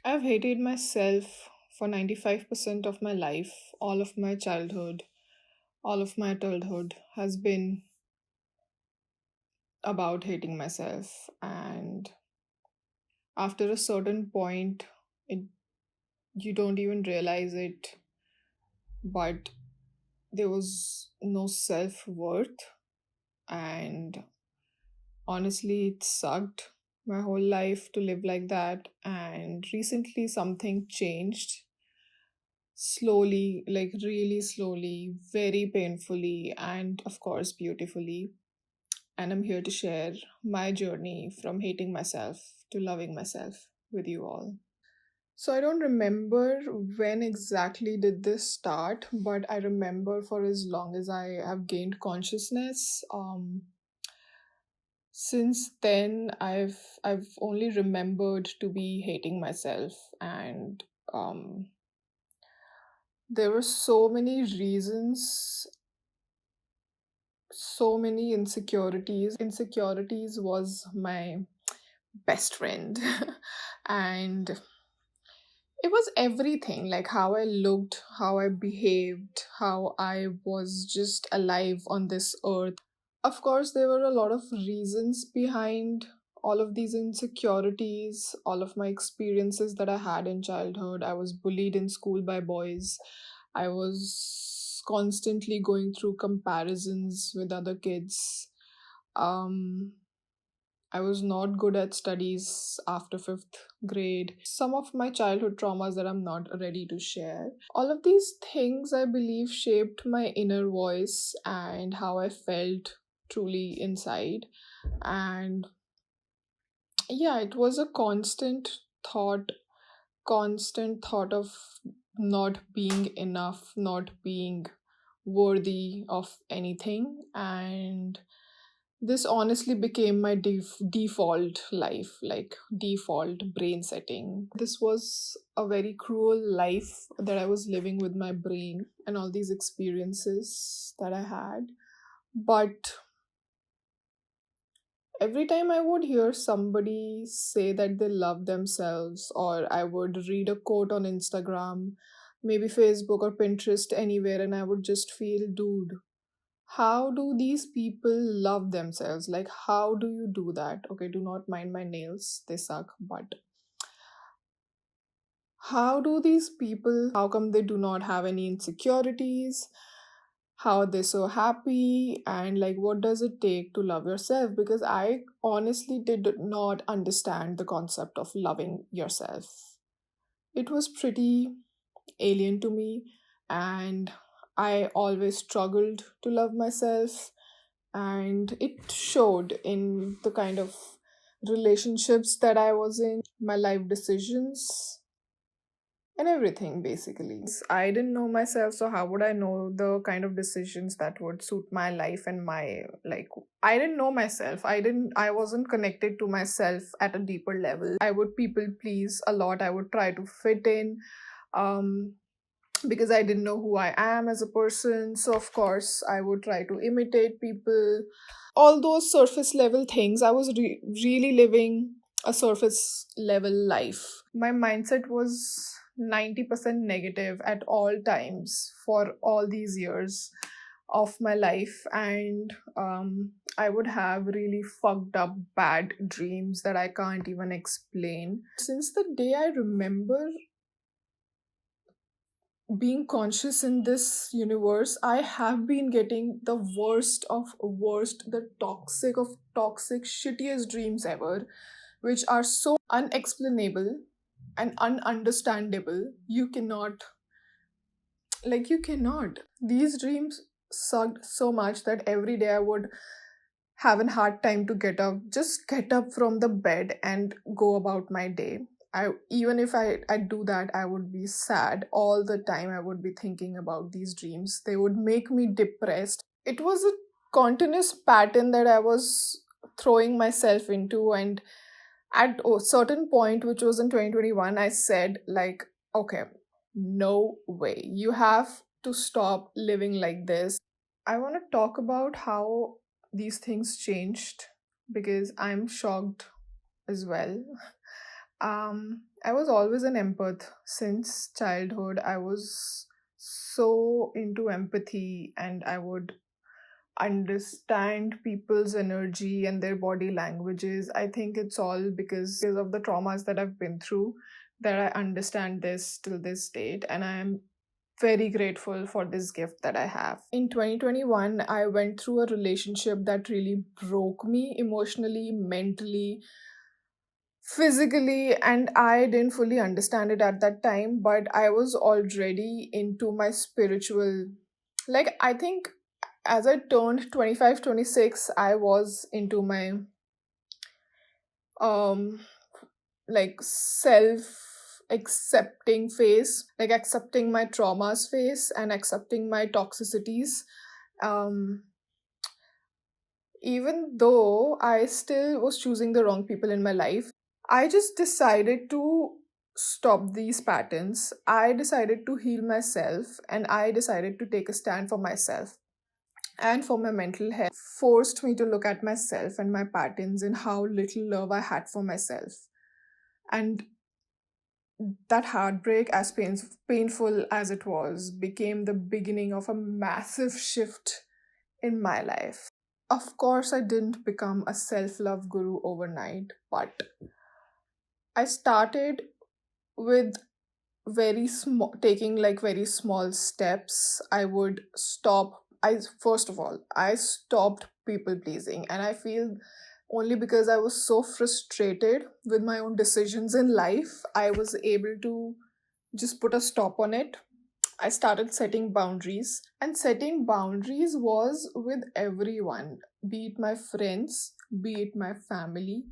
I've hated myself for 95% of my life. All of my childhood, all of my adulthood has been about hating myself. And after a certain point, it, you don't even realize it, but there was no self worth. And honestly, it sucked my whole life to live like that. And recently, something changed slowly, like really slowly, very painfully, and of course, beautifully. And I'm here to share my journey from hating myself to loving myself with you all. So I don't remember when exactly did this start, but I remember for as long as I have gained consciousness. Since then, I've only remembered to be hating myself, and there were so many reasons, so many insecurities. Insecurities was my best friend, and it was everything, like how I looked, how I behaved, how I was just alive on this earth. Of course, there were a lot of reasons behind all of these insecurities, all of my experiences that I had in childhood. I was bullied in school by boys. I was constantly going through comparisons with other kids. Um, I was not good at studies after fifth grade. Some of my childhood traumas that I'm not ready to share. All of these things, I believe, shaped my inner voice and how I felt truly inside. And yeah, it was a constant thought of not being enough, not being worthy of anything. And this honestly became my default life, like default brain setting. This was a very cruel life that I was living with my brain and all these experiences that I had. But every time I would hear somebody say that they love themselves, or I would read a quote on Instagram, maybe Facebook or Pinterest, anywhere, and I would just feel, dude, how do these people love themselves? Like, how do you do that? Okay, do not mind my nails, they suck, but how do these people, how come they do not have any insecurities? How are they so happy? And like, what does it take to love yourself? Because I honestly did not understand the concept of loving yourself. It was pretty alien to me, and I always struggled to love myself, and it showed in the kind of relationships that I was in, my life decisions, and everything basically. I didn't know myself, so how would I know the kind of decisions that would suit my life and my like I didn't know myself. I wasn't connected to myself at a deeper level. I would people please a lot. I would try to fit in. Um because I didn't know who I am as a person. So, of course, I would try to imitate people. All those surface level things, I was really living a surface level life. My mindset was 90% negative at all times for all these years of my life. And I would have really fucked up bad dreams that I can't even explain. Since the day I remember being conscious in this universe, I have been getting the worst of worst, the toxic of toxic, shittiest dreams ever, which are so unexplainable and ununderstandable. You cannot. These dreams sucked so much that every day I would have a hard time to just get up from the bed and go about my day. Even if I do that, I would be sad all the time. I would be thinking about these dreams. They would make me depressed. It was a continuous pattern that I was throwing myself into, and at a certain point, which was in 2021, I said, like, okay, no way. You have to stop living like this. I want to talk about how these things changed because I'm shocked as well. I was always an empath since childhood. I was so into empathy, and I would understand people's energy and their body languages. I think it's all because of the traumas that I've been through that I understand this till this date, and I am very grateful for this gift that I have. In 2021, I went through a relationship that really broke me emotionally, mentally, physically, and I didn't fully understand it at that time, but I was already into my spiritual, like, I think as I turned 25, 26, I was into my um like self accepting phase, like accepting my traumas phase and accepting my toxicities. um Even though I still was choosing the wrong people in my life, I just decided to stop these patterns. I decided to heal myself, and I decided to take a stand for myself and for my mental health. Forced me to look at myself and my patterns and how little love I had for myself. And that heartbreak, as painful as it was, became the beginning of a massive shift in my life. Of course, I didn't become a self love guru overnight, but I started with very small, taking like very small steps. I would stop. I First of all, I stopped people pleasing, and I feel only because I was so frustrated with my own decisions in life, I was able to just put a stop on it. I started setting boundaries, and setting boundaries was with everyone, be it my friends, be it my family,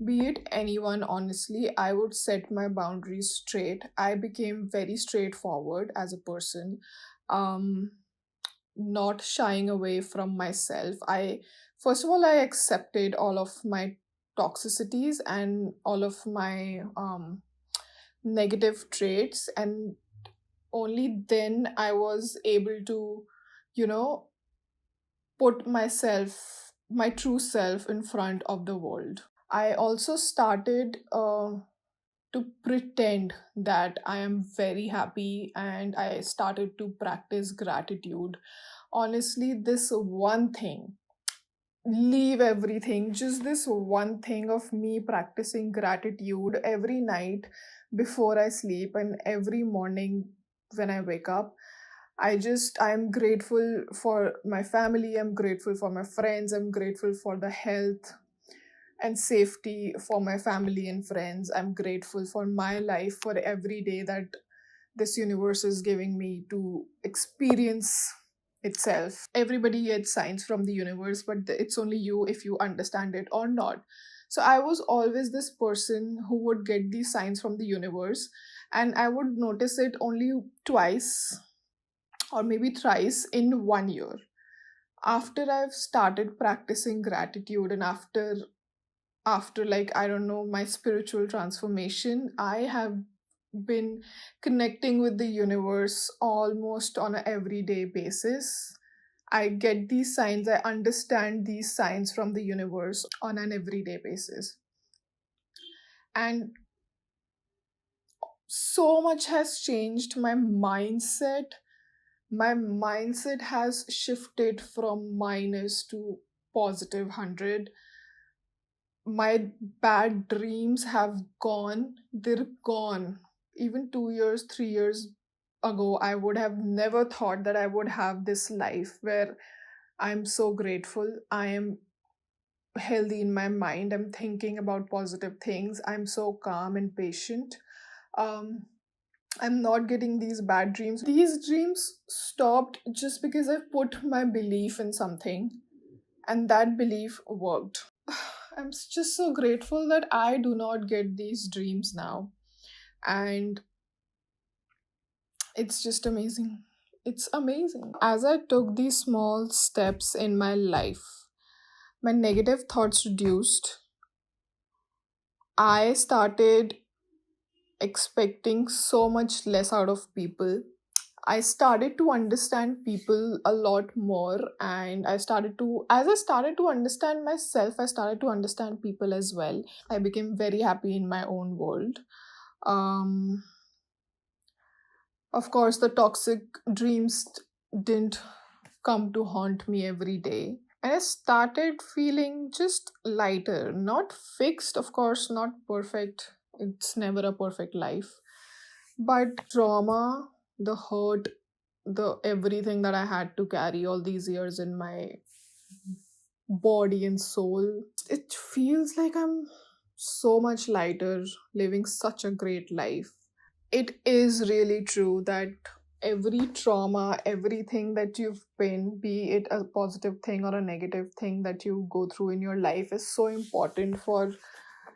be it anyone. Honestly, I would set my boundaries straight. I became very straightforward as a person, um, not shying away from myself. First of all, I accepted all of my toxicities and all of my negative traits, and only then I was able to, you know, put myself, my true self, in front of the world. I also started to pretend that I am very happy, and I started to practice gratitude. Honestly, this one thing, leave everything, just this one thing of me practicing gratitude every night before I sleep and every morning when I wake up. I'm grateful for my family, I'm grateful for my friends, I'm grateful for the health and safety for my family and friends. I'm grateful for my life, for every day that this universe is giving me to experience itself. Everybody gets signs from the universe, but it's only you if you understand it or not. So I was always this person who would get these signs from the universe, and I would notice it only twice or maybe thrice in 1 year. After I've started practicing gratitude, and after like, I don't know, my spiritual transformation, I have been connecting with the universe almost on an everyday basis. I get these signs, I understand these signs from the universe on an everyday basis. And so much has changed my mindset. My mindset has shifted from minus to positive 100. My bad dreams have gone. They're gone. Even 2 years, 3 years ago, I would have never thought that I would have this life where I'm so grateful. I am healthy in my mind. I'm thinking about positive things. I'm so calm and patient. Um, I'm not getting these bad dreams. These dreams stopped just because I put my belief in something, and that belief worked. Just so grateful that I do not get these dreams now. And it's just amazing. It's amazing. As I took these small steps in my life, my negative thoughts reduced. I started expecting so much less out of people. I started to understand people a lot more, and as I started to understand myself, I started to understand people as well. I became very happy in my own world. Um, of course, the toxic dreams didn't come to haunt me every day. And I started feeling just lighter, not fixed, of course, not perfect. It's never a perfect life. But trauma, the hurt, the everything that I had to carry all these years in my body and soul, it feels like I'm so much lighter, living such a great life. It is really true that every trauma, everything that you've been, be it a positive thing or a negative thing that you go through in your life, is so important for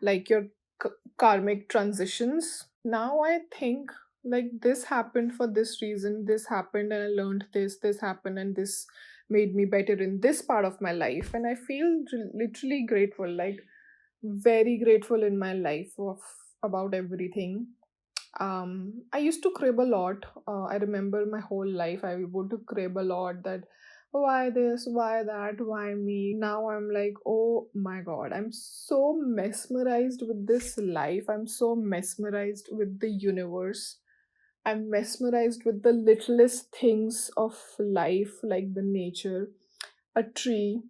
like your karmic transitions. Now I think like this happened for this reason, this happened and I learned this happened and this made me better in this part of my life, and I feel literally grateful, like very grateful in my life of about everything. I used to crib a lot. I remember my whole life I would to crib a lot that why this, why that, why me. Now I'm like, oh my god, I'm so mesmerized with this life. I'm so mesmerized with the universe. I'm mesmerized with the littlest things of life, like the nature, a tree.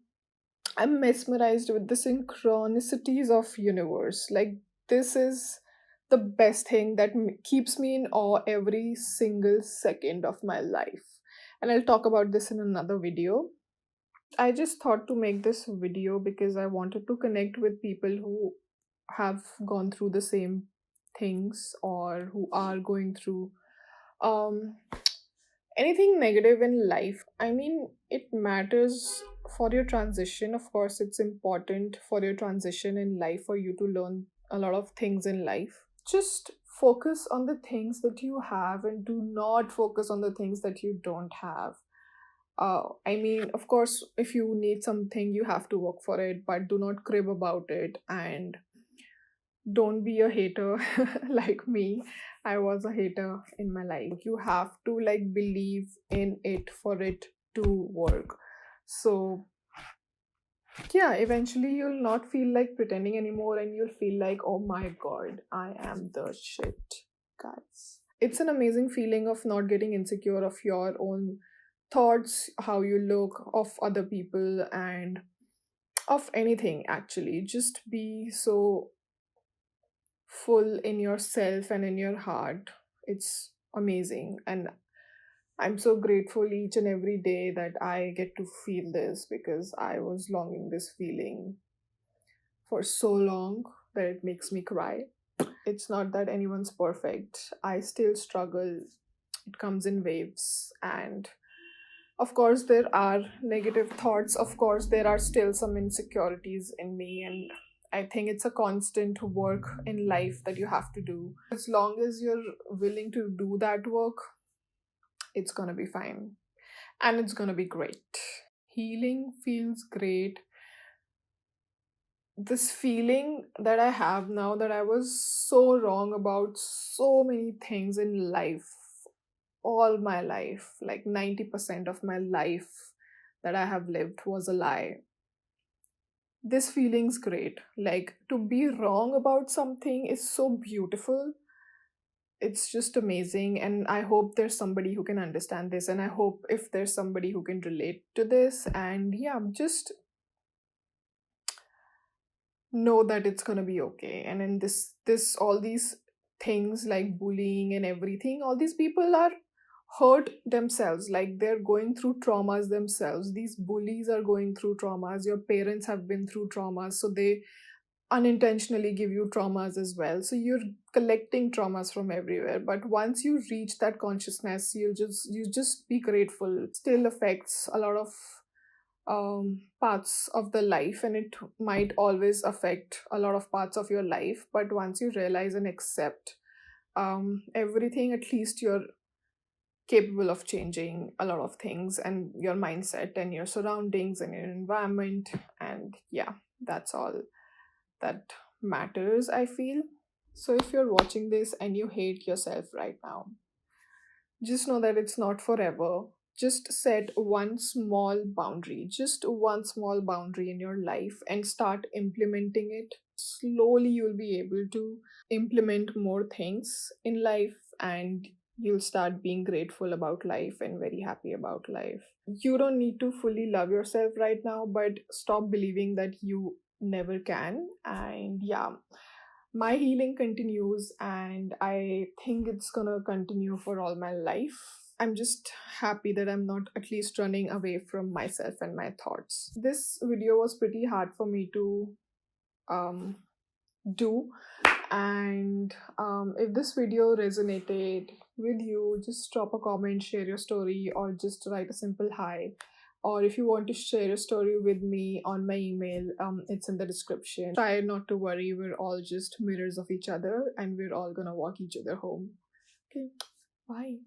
I'm mesmerized with the synchronicities of universe. Like this is the best thing that keeps me in awe every single second of my life. And I'll talk about this in another video. I just thought to make this video because I wanted to connect with people who have gone through the same things or who are going through um anything negative in life. I mean, it matters for your transition. Of course, it's important for your transition in life for you to learn a lot of things in life. Just focus on the things that you have and do not focus on the things that you don't have. I mean, of course, if you need something, you have to work for it, but do not crib about it and don't be a hater like me. I was a hater in my life. You have to like believe in it for it to work. So yeah, eventually you'll not feel like pretending anymore and you'll feel like, oh my god, I am the shit, guys. It's an amazing feeling of not getting insecure of your own thoughts, how you look, of other people, and of anything actually. Just be so full in yourself and in your heart. It's amazing. And I'm so grateful each and every day that I get to feel this because I was longing this feeling for so long that it makes me cry. It's not that anyone's perfect. I still struggle. It comes in waves. And of course, there are negative thoughts. Of course, there are still some insecurities in me. And I think it's a constant work in life that you have to do. As long as you're willing to do that work, it's gonna be fine. And it's gonna be great. Healing feels great. This feeling that I have now that I was so wrong about so many things in life, all my life, like 90% of my life that I have lived was a lie. This feeling's great. Like to be wrong about something is so beautiful. It's just amazing. And I hope there's somebody who can understand this. And I hope if there's somebody who can relate to this. And yeah, just know that it's gonna be okay. And in this all these things like bullying and everything, all these people are hurt themselves, like they're going through traumas themselves. These bullies are going through traumas. Your parents have been through traumas, so they unintentionally give you traumas as well. So you're collecting traumas from everywhere. But once you reach that consciousness, you just be grateful. Still affects a lot of parts of the life, and it might always affect a lot of parts of your life. But once you realize and accept everything, at least you're capable of changing a lot of things and your mindset and your surroundings and your environment. And yeah, that's all that matters, I feel. So if you're watching this and you hate yourself right now, just know that it's not forever. Just set one small boundary, just one small boundary in your life, and start implementing it. Slowly, you'll be able to implement more things in life, and you'll start being grateful about life and very happy about life. You don't need to fully love yourself right now, but stop believing that you never can. And yeah, my healing continues, and I think it's gonna continue for all my life. I'm just happy that I'm not at least running away from myself and my thoughts. This video was pretty hard for me to um, do, and if this video resonated with you, just drop a comment, share your story, or just write a simple hi. Or if you want to share your story with me on my email, it's in the description. Try not to worry, we're all just mirrors of each other, and we're all gonna walk each other home. Okay, bye.